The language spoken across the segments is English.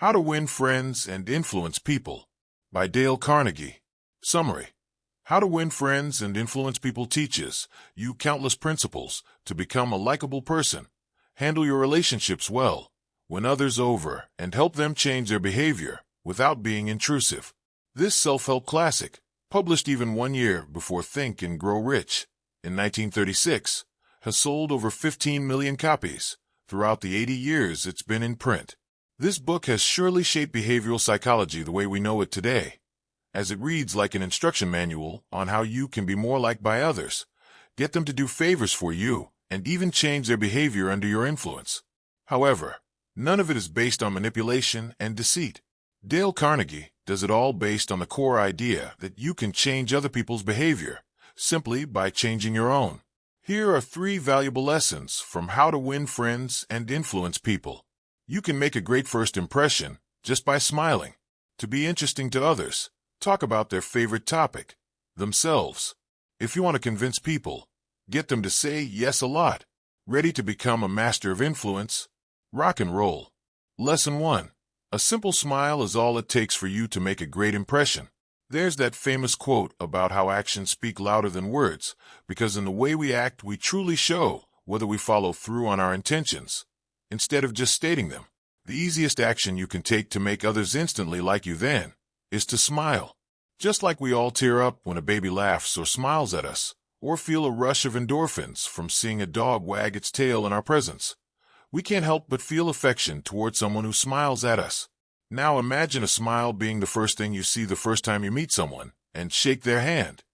How to Win Friends and Influence People by Dale Carnegie. Summary. How to Win Friends and Influence People teaches you countless principles to become a likable person, handle your relationships well, win others over, and help them change their behavior without being intrusive. This self-help classic, published even 1 year before Think and Grow Rich in 1936, has sold over 15 million copies throughout the 80 years it's been in print. This book has surely shaped behavioral psychology the way we know it today, as it reads like an instruction manual on how you can be more liked by others, get them to do favors for you, and even change their behavior under your influence. However, none of it is based on manipulation and deceit. Dale Carnegie does it all based on the core idea that you can change other people's behavior simply by changing your own. Here are 3 valuable lessons from How to Win Friends and Influence People. You can make a great first impression just by smiling. To be interesting to others, talk about their favorite topic, themselves. If you want to convince people, get them to say yes a lot. Ready to become a master of influence? Rock and roll. Lesson 1. A simple smile is all it takes for you to make a great impression. There's that famous quote about how actions speak louder than words, because in the way we act we truly show whether we follow through on our intentions. Instead of just stating them, the easiest action you can take to make others instantly like you then is to smile. Just like we all tear up when a baby laughs or smiles at us, or feel a rush of endorphins from seeing a dog wag its tail in our presence, we can't help but feel affection toward someone who smiles at us. Now imagine a smile being the first thing you see the first time you meet someone and shake their hand.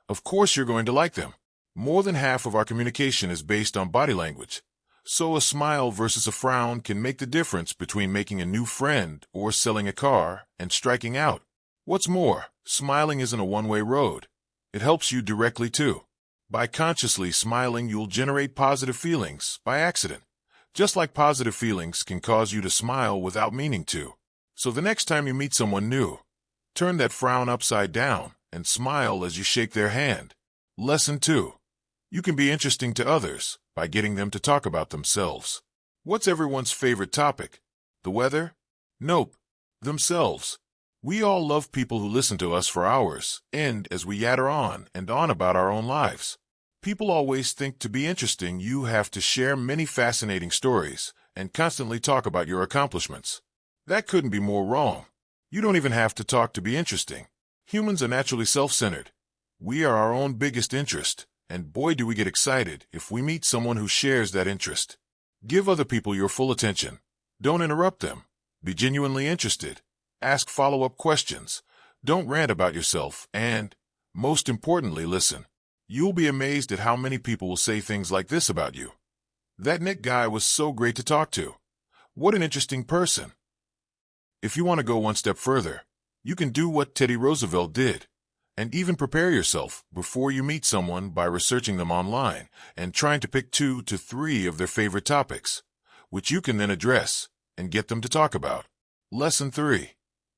Of course you're going to like them. More than half of our communication is based on body language. So a smile versus a frown can make the difference between making a new friend or selling a car and striking out. What's more, smiling isn't a one-way road. It helps you directly too. By consciously smiling, you'll generate positive feelings by accident, just like positive feelings can cause you to smile without meaning to. So the next time you meet someone new, turn that frown upside down and smile as you shake their hand. Lesson 2. You can be interesting to others by getting them to talk about themselves. What's everyone's favorite topic? The weather? Nope. Themselves. We all love people who listen to us for hours, and as we yatter on and on about our own lives. People always think to be interesting you have to share many fascinating stories and constantly talk about your accomplishments. That couldn't be more wrong. You don't even have to talk to be interesting. Humans are naturally self-centered. We are our own biggest interest. And boy do we get excited if we meet someone who shares that interest. Give other people your full attention. Don't interrupt them. Be genuinely interested. Ask follow-up questions. Don't rant about yourself and, most importantly, listen. You'll be amazed at how many people will say things like this about you. That Nick guy was so great to talk to. What an interesting person. If you want to go one step further, you can do what Teddy Roosevelt did. And even prepare yourself before you meet someone by researching them online and trying to pick 2 to 3 of their favorite topics, which you can then address and get them to talk about. Lesson 3.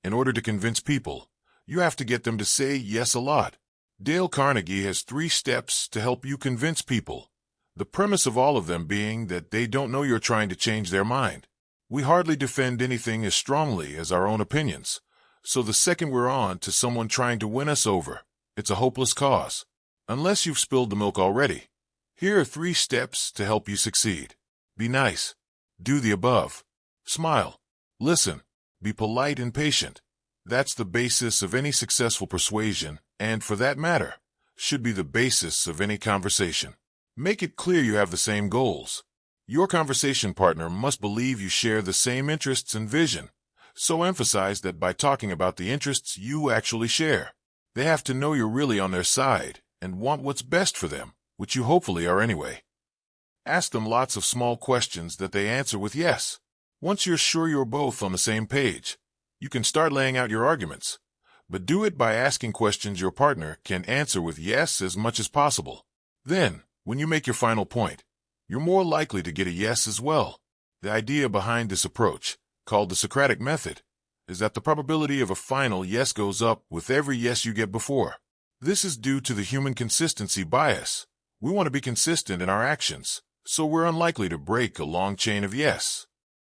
In order to convince people, you have to get them to say yes a lot. Dale Carnegie has 3 steps to help you convince people, the premise of all of them being that they don't know you're trying to change their mind. We hardly defend anything as strongly as our own opinions. So the second we're on to someone trying to win us over, it's a hopeless cause. Unless you've spilled the milk already. Here are 3 steps to help you succeed. Be nice. Do the above. Smile. Listen. Be polite and patient. That's the basis of any successful persuasion, and for that matter, should be the basis of any conversation. Make it clear you have the same goals. Your conversation partner must believe you share the same interests and vision. So emphasize that by talking about the interests you actually share. They have to know you're really on their side and want what's best for them, which you hopefully are anyway. Ask them lots of small questions that they answer with yes. Once you're sure you're both on the same page, you can start laying out your arguments. But do it by asking questions your partner can answer with yes as much as possible. Then, when you make your final point, you're more likely to get a yes as well. The idea behind this approach, called the Socratic method, is that the probability of a final yes goes up with every yes you get before. This is due to the human consistency bias. We want to be consistent in our actions, so we're unlikely to break a long chain of yes.